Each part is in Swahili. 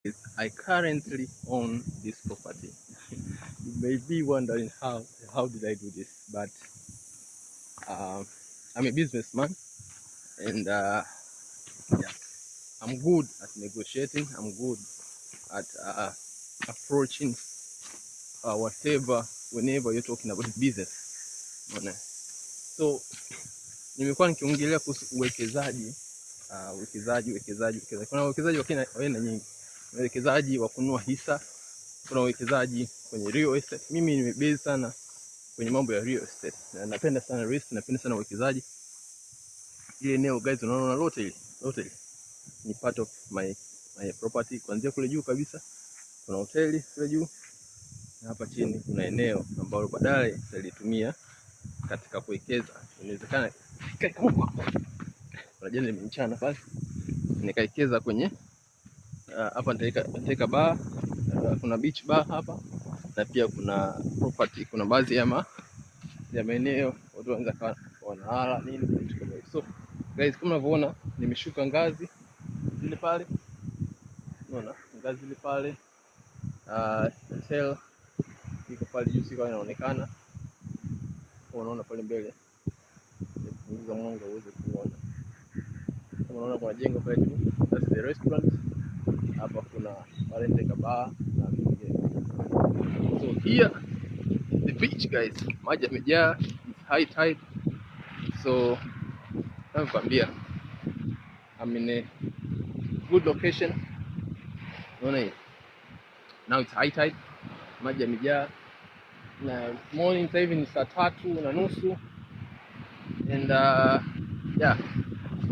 I currently own this property. You may be wondering how did I do this, but I'm a businessman, and yeah, I'm good at negotiating. I'm good at approaching whatever whenever you're talking about business. Unaona? So nimekuwa nikiongelea kuhusu uwekezaji. Kuna uwekezaji wa aina nyingi. Kuna uwekezaji wa kununua hisa, kuna uwekezaji kwenye real estate. Mimi nimebase sana kwenye mambo ya real estate. Na napenda sana risk, napenda sana uwekezaji. Ile eneo guys, unaona lote hili ni part of my property. Kuanzia kule juu kabisa kuna hoteli kule juu, na hapa chini kuna eneo ambalo baadaye nitalitumia katika kuwekeza. Inawezekana kuna jana nimechana basi nikawekeza kwenye hapa nitaweka bar, kuna beach bar hapa, na pia kuna property, kuna baadhi ya maeneo watu wanaweza wanahala nini kitu kama hiyo. So guys, kama unavyoona nimeshuka ngazi zile pale, unaona ngazi zile pale, hotel iko pale juu, sio inaonekana, unaona pale mbele, nipunguza mwanga uweze kuona. Kama unaona kuna jengo pale juu, that's the restaurant. Hapa kuna rent bar na vingine. So here is the beach guys, maji yamejaa, it's high tide. So nakwambia I'm in a good location. Unaona hii, now it's high tide, maji yamejaa, na morning sasa hivi ni saa 3:30 and yeah,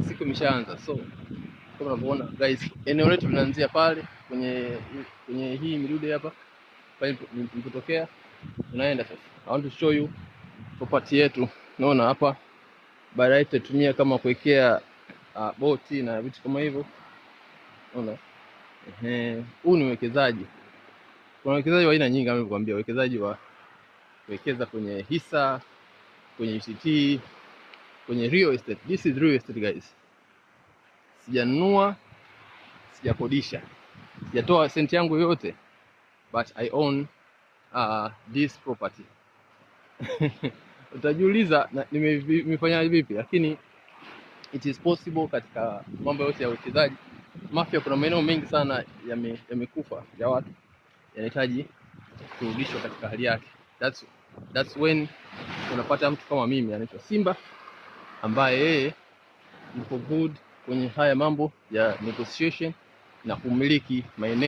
siku imeshaanza. So kama unavyoona guys, eneo letu linaanzia pale kwenye hii midude hapa pale nilipotokea, tunaenda sasa. I want to show you property yetu. Unaona hapa baadaye tutatumia kama kuwekea boti na vitu kama hivyo. Unaona, huu ni uwekezaji. Kuna uwekezaji wa aina nyingi kama nilivyokuambia, uwekezaji wa kuwekeza kwenye hisa, kwenye UCT, kwenye real estate. This is real estate guys. Sijanunua, sijakodisha, sijatoa senti yangu yote, but I own this property. Utajiuliza nimefanya vipi, lakini it is possible. Katika mambo yote ya uwekezaji Mafia, kuna maeneo mengi sana yamekufa ya watu, yanahitaji kurudishwa katika hali yake. That's when unapata mtu kama mimi anaitwa Simba, ambaye yeye yuko good kwenye haya mambo ya negotiation na kumiliki maeneo.